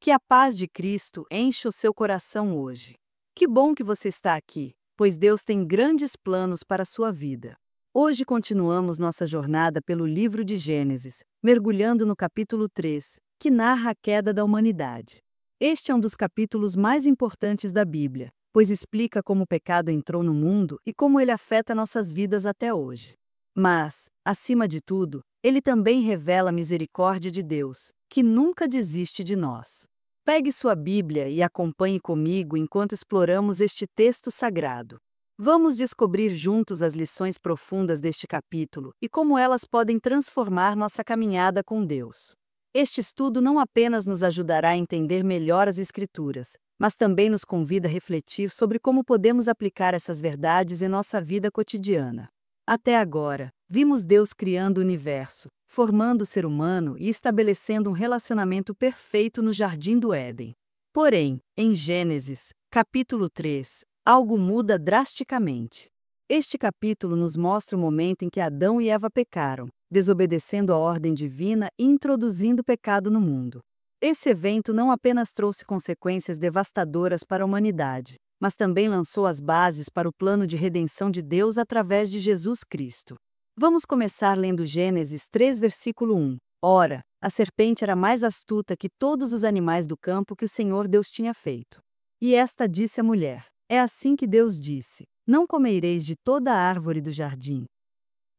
Que a paz de Cristo encha o seu coração hoje. Que bom que você está aqui, pois Deus tem grandes planos para a sua vida. Hoje continuamos nossa jornada pelo livro de Gênesis, mergulhando no capítulo 3, que narra a queda da humanidade. Este é um dos capítulos mais importantes da Bíblia, pois explica como o pecado entrou no mundo e como ele afeta nossas vidas até hoje. Mas, acima de tudo, ele também revela a misericórdia de Deus, que nunca desiste de nós. Pegue sua Bíblia e acompanhe comigo enquanto exploramos este texto sagrado. Vamos descobrir juntos as lições profundas deste capítulo e como elas podem transformar nossa caminhada com Deus. Este estudo não apenas nos ajudará a entender melhor as Escrituras, mas também nos convida a refletir sobre como podemos aplicar essas verdades em nossa vida cotidiana. Até agora, vimos Deus criando o universo, formando o ser humano e estabelecendo um relacionamento perfeito no Jardim do Éden. Porém, em Gênesis, capítulo 3, algo muda drasticamente. Este capítulo nos mostra o momento em que Adão e Eva pecaram, desobedecendo a ordem divina e introduzindo o pecado no mundo. Esse evento não apenas trouxe consequências devastadoras para a humanidade, mas também lançou as bases para o plano de redenção de Deus através de Jesus Cristo. Vamos começar lendo Gênesis 3, versículo 1. Ora, a serpente era mais astuta que todos os animais do campo que o Senhor Deus tinha feito. E esta disse à mulher: É assim que Deus disse: Não comereis de toda a árvore do jardim.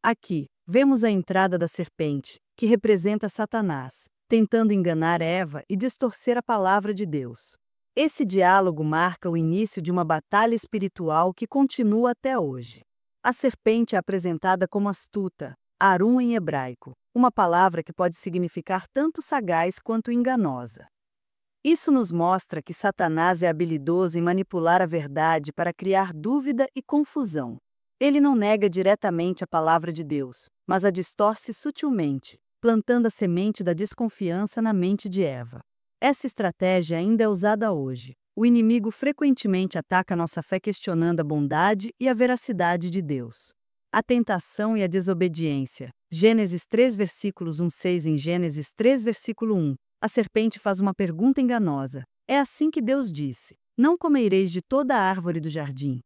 Aqui, vemos a entrada da serpente, que representa Satanás, tentando enganar Eva e distorcer a palavra de Deus. Esse diálogo marca o início de uma batalha espiritual que continua até hoje. A serpente é apresentada como astuta, Arum em hebraico, uma palavra que pode significar tanto sagaz quanto enganosa. Isso nos mostra que Satanás é habilidoso em manipular a verdade para criar dúvida e confusão. Ele não nega diretamente a palavra de Deus, mas a distorce sutilmente, plantando a semente da desconfiança na mente de Eva. Essa estratégia ainda é usada hoje. O inimigo frequentemente ataca nossa fé questionando a bondade e a veracidade de Deus. A tentação e a desobediência. Gênesis 3, versículos 1-6. Em Gênesis 3, versículo 1, a serpente faz uma pergunta enganosa. É assim que Deus disse: Não comereis de toda a árvore do jardim.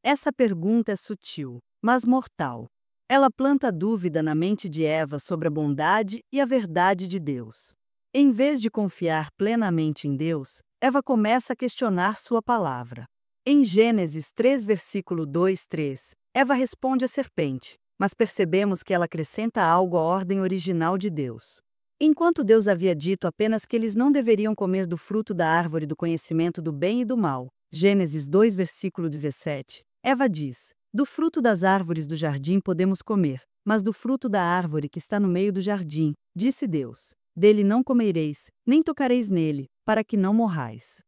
Essa pergunta é sutil, mas mortal. Ela planta dúvida na mente de Eva sobre a bondade e a verdade de Deus. Em vez de confiar plenamente em Deus, Eva começa a questionar sua palavra. Em Gênesis 3, versículo 2-3, Eva responde à serpente, mas percebemos que ela acrescenta algo à ordem original de Deus. Enquanto Deus havia dito apenas que eles não deveriam comer do fruto da árvore do conhecimento do bem e do mal, Gênesis 2, versículo 17, Eva diz: Do fruto das árvores do jardim podemos comer, mas do fruto da árvore que está no meio do jardim, disse Deus: Dele não comereis, nem tocareis nele, para que não morrais.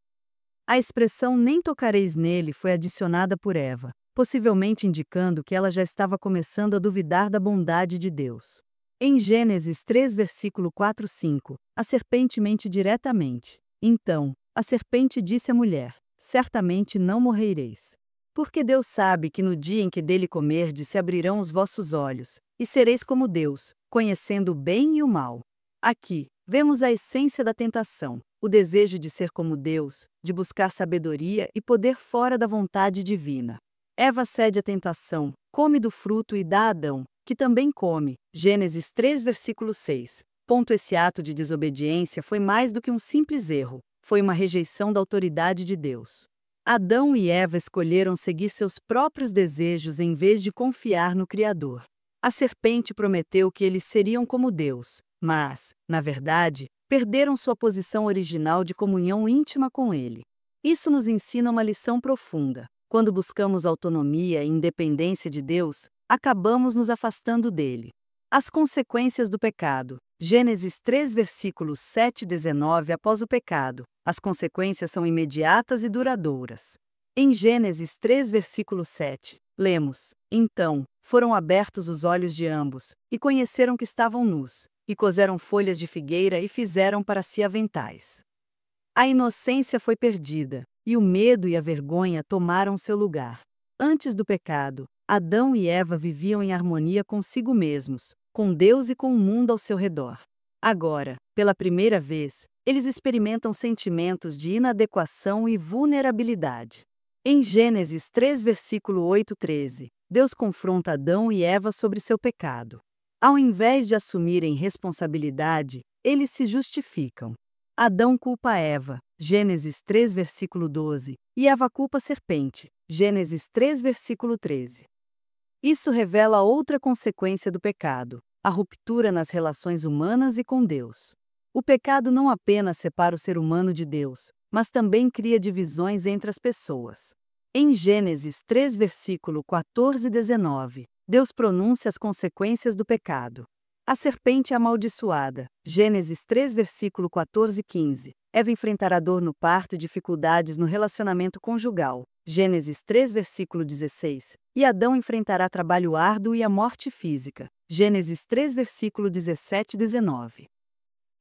A expressão nem tocareis nele foi adicionada por Eva, possivelmente indicando que ela já estava começando a duvidar da bondade de Deus. Em Gênesis 3, versículo 4-5, a serpente mente diretamente. Então, a serpente disse à mulher: Certamente não morrereis. Porque Deus sabe que no dia em que dele comerdes se abrirão os vossos olhos, e sereis como Deus, conhecendo o bem e o mal. Aqui, vemos a essência da tentação, o desejo de ser como Deus, de buscar sabedoria e poder fora da vontade divina. Eva cede à tentação, come do fruto e dá a Adão, que também come. Gênesis 3, versículo 6. Esse ato de desobediência foi mais do que um simples erro, foi uma rejeição da autoridade de Deus. Adão e Eva escolheram seguir seus próprios desejos em vez de confiar no Criador. A serpente prometeu que eles seriam como Deus, mas, na verdade, perderam sua posição original de comunhão íntima com Ele. Isso nos ensina uma lição profunda. Quando buscamos autonomia e independência de Deus, acabamos nos afastando dele. As consequências do pecado. Gênesis 3, versículos 7-19. Após o pecado, as consequências são imediatas e duradouras. Em Gênesis 3, versículo 7, lemos: Então, foram abertos os olhos de ambos, e conheceram que estavam nus, e coseram folhas de figueira e fizeram para si aventais. A inocência foi perdida, e o medo e a vergonha tomaram seu lugar. Antes do pecado, Adão e Eva viviam em harmonia consigo mesmos, com Deus e com o mundo ao seu redor. Agora, pela primeira vez, eles experimentam sentimentos de inadequação e vulnerabilidade. Em Gênesis 3, versículo 8-13, Deus confronta Adão e Eva sobre seu pecado. Ao invés de assumirem responsabilidade, eles se justificam. Adão culpa Eva, Gênesis 3, versículo 12, e Eva culpa a serpente, Gênesis 3, versículo 13. Isso revela outra consequência do pecado, a ruptura nas relações humanas e com Deus. O pecado não apenas separa o ser humano de Deus, mas também cria divisões entre as pessoas. Em Gênesis 3, versículo 14 e 19, Deus pronuncia as consequências do pecado. A serpente é amaldiçoada, Gênesis 3, versículo 14 e 15. Eva enfrentará dor no parto e dificuldades no relacionamento conjugal, Gênesis 3, versículo 16. E Adão enfrentará trabalho árduo e a morte física, Gênesis 3, versículo 17 e 19.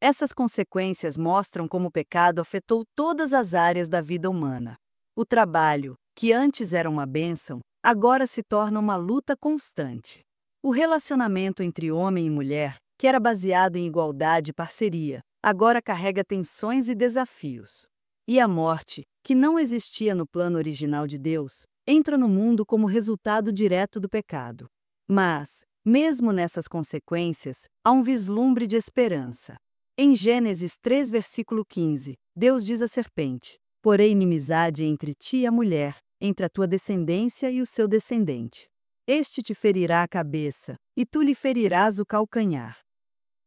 Essas consequências mostram como o pecado afetou todas as áreas da vida humana. O trabalho, que antes era uma bênção, agora se torna uma luta constante. O relacionamento entre homem e mulher, que era baseado em igualdade e parceria, agora carrega tensões e desafios. E a morte, que não existia no plano original de Deus, entra no mundo como resultado direto do pecado. Mas, mesmo nessas consequências, há um vislumbre de esperança. Em Gênesis 3, versículo 15, Deus diz à serpente: "Porém inimizade entre ti e a mulher, entre a tua descendência e o seu descendente. Este te ferirá a cabeça, e tu lhe ferirás o calcanhar."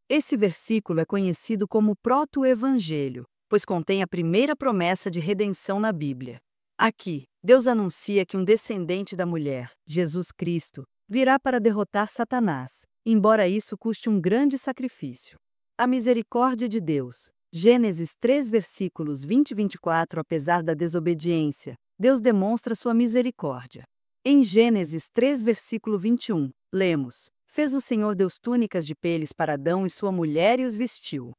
Esse versículo é conhecido como proto-evangelho, pois contém a primeira promessa de redenção na Bíblia. Aqui, Deus anuncia que um descendente da mulher, Jesus Cristo, virá para derrotar Satanás, embora isso custe um grande sacrifício. A misericórdia de Deus. Gênesis 3, versículos 20 e 24. Apesar da desobediência, Deus demonstra sua misericórdia. Em Gênesis 3, versículo 21, lemos: "Fez o Senhor Deus túnicas de peles para Adão e sua mulher e os vestiu."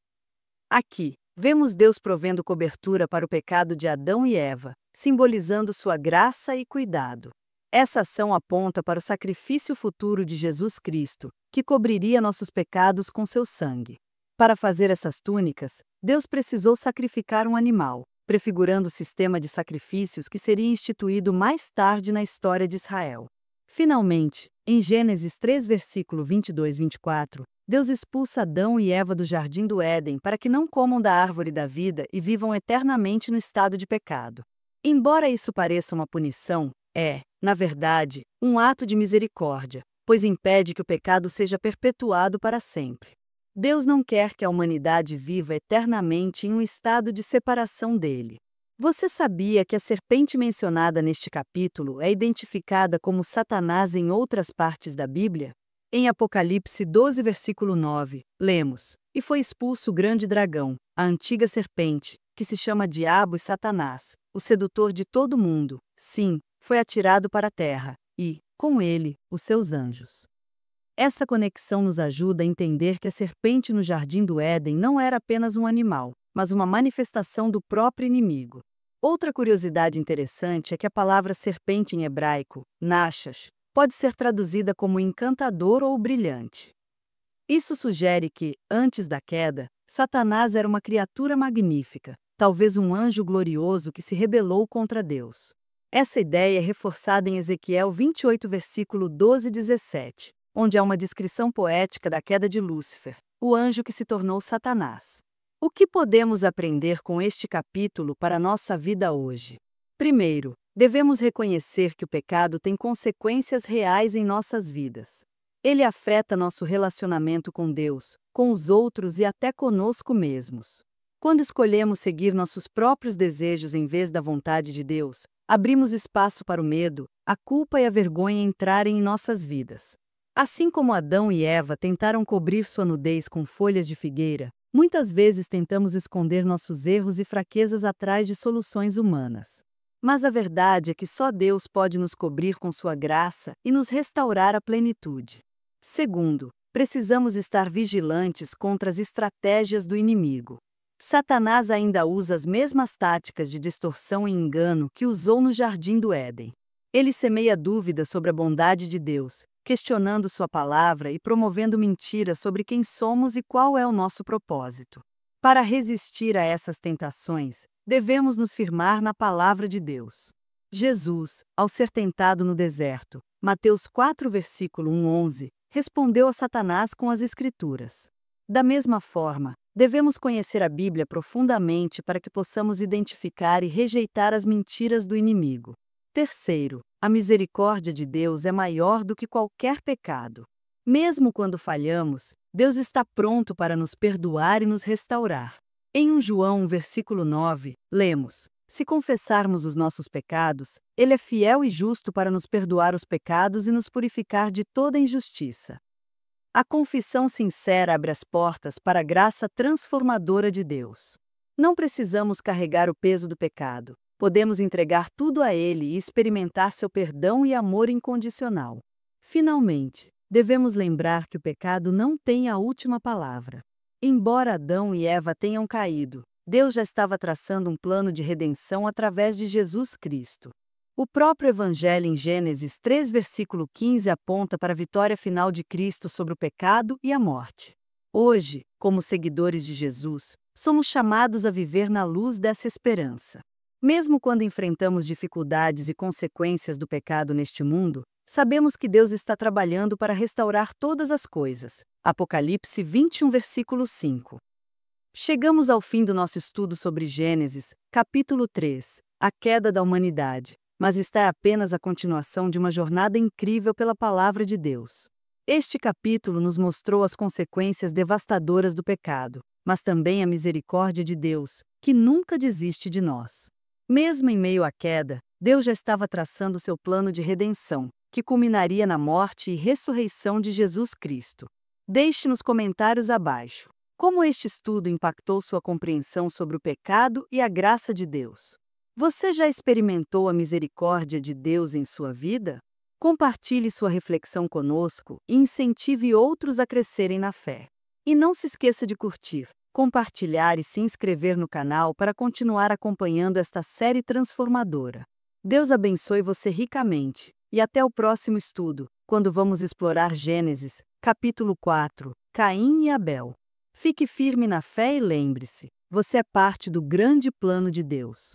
Aqui, vemos Deus provendo cobertura para o pecado de Adão e Eva, simbolizando sua graça e cuidado. Essa ação aponta para o sacrifício futuro de Jesus Cristo, que cobriria nossos pecados com seu sangue. Para fazer essas túnicas, Deus precisou sacrificar um animal, prefigurando o sistema de sacrifícios que seria instituído mais tarde na história de Israel. Finalmente, em Gênesis 3, versículo 22 e 24, Deus expulsa Adão e Eva do jardim do Éden para que não comam da árvore da vida e vivam eternamente no estado de pecado. Embora isso pareça uma punição, é, na verdade, um ato de misericórdia, pois impede que o pecado seja perpetuado para sempre. Deus não quer que a humanidade viva eternamente em um estado de separação dele. Você sabia que a serpente mencionada neste capítulo é identificada como Satanás em outras partes da Bíblia? Em Apocalipse 12, versículo 9, lemos: "E foi expulso o grande dragão, a antiga serpente, que se chama Diabo e Satanás, o sedutor de todo mundo. Sim, foi atirado para a terra, e, com ele, os seus anjos." Essa conexão nos ajuda a entender que a serpente no jardim do Éden não era apenas um animal, mas uma manifestação do próprio inimigo. Outra curiosidade interessante é que a palavra serpente em hebraico, nachash, pode ser traduzida como encantador ou brilhante. Isso sugere que, antes da queda, Satanás era uma criatura magnífica, talvez um anjo glorioso que se rebelou contra Deus. Essa ideia é reforçada em Ezequiel 28, versículo 12 e 17. Onde há uma descrição poética da queda de Lúcifer, o anjo que se tornou Satanás. O que podemos aprender com este capítulo para a nossa vida hoje? Primeiro, devemos reconhecer que o pecado tem consequências reais em nossas vidas. Ele afeta nosso relacionamento com Deus, com os outros e até conosco mesmos. Quando escolhemos seguir nossos próprios desejos em vez da vontade de Deus, abrimos espaço para o medo, a culpa e a vergonha entrarem em nossas vidas. Assim como Adão e Eva tentaram cobrir sua nudez com folhas de figueira, muitas vezes tentamos esconder nossos erros e fraquezas atrás de soluções humanas. Mas a verdade é que só Deus pode nos cobrir com sua graça e nos restaurar à plenitude. Segundo, precisamos estar vigilantes contra as estratégias do inimigo. Satanás ainda usa as mesmas táticas de distorção e engano que usou no jardim do Éden. Ele semeia dúvidas sobre a bondade de Deus, questionando sua palavra e promovendo mentiras sobre quem somos e qual é o nosso propósito. Para resistir a essas tentações, devemos nos firmar na palavra de Deus. Jesus, ao ser tentado no deserto, Mateus 4, versículo 1-11, respondeu a Satanás com as Escrituras. Da mesma forma, devemos conhecer a Bíblia profundamente para que possamos identificar e rejeitar as mentiras do inimigo. Terceiro, a misericórdia de Deus é maior do que qualquer pecado. Mesmo quando falhamos, Deus está pronto para nos perdoar e nos restaurar. Em 1 João, versículo 9, lemos: Se confessarmos os nossos pecados, Ele é fiel e justo para nos perdoar os pecados e nos purificar de toda injustiça. A confissão sincera abre as portas para a graça transformadora de Deus. Não precisamos carregar o peso do pecado. Podemos entregar tudo a Ele e experimentar seu perdão e amor incondicional. Finalmente, devemos lembrar que o pecado não tem a última palavra. Embora Adão e Eva tenham caído, Deus já estava traçando um plano de redenção através de Jesus Cristo. O próprio Evangelho em Gênesis 3, versículo 15 aponta para a vitória final de Cristo sobre o pecado e a morte. Hoje, como seguidores de Jesus, somos chamados a viver na luz dessa esperança. Mesmo quando enfrentamos dificuldades e consequências do pecado neste mundo, sabemos que Deus está trabalhando para restaurar todas as coisas. Apocalipse 21, versículo 5. Chegamos ao fim do nosso estudo sobre Gênesis, capítulo 3, a queda da humanidade, mas está apenas a continuação de uma jornada incrível pela palavra de Deus. Este capítulo nos mostrou as consequências devastadoras do pecado, mas também a misericórdia de Deus, que nunca desiste de nós. Mesmo em meio à queda, Deus já estava traçando seu plano de redenção, que culminaria na morte e ressurreição de Jesus Cristo. Deixe nos comentários abaixo como este estudo impactou sua compreensão sobre o pecado e a graça de Deus. Você já experimentou a misericórdia de Deus em sua vida? Compartilhe sua reflexão conosco e incentive outros a crescerem na fé. E não se esqueça de curtir, compartilhar e se inscrever no canal para continuar acompanhando esta série transformadora. Deus abençoe você ricamente e até o próximo estudo, quando vamos explorar Gênesis, capítulo 4, Caim e Abel. Fique firme na fé e lembre-se, você é parte do grande plano de Deus.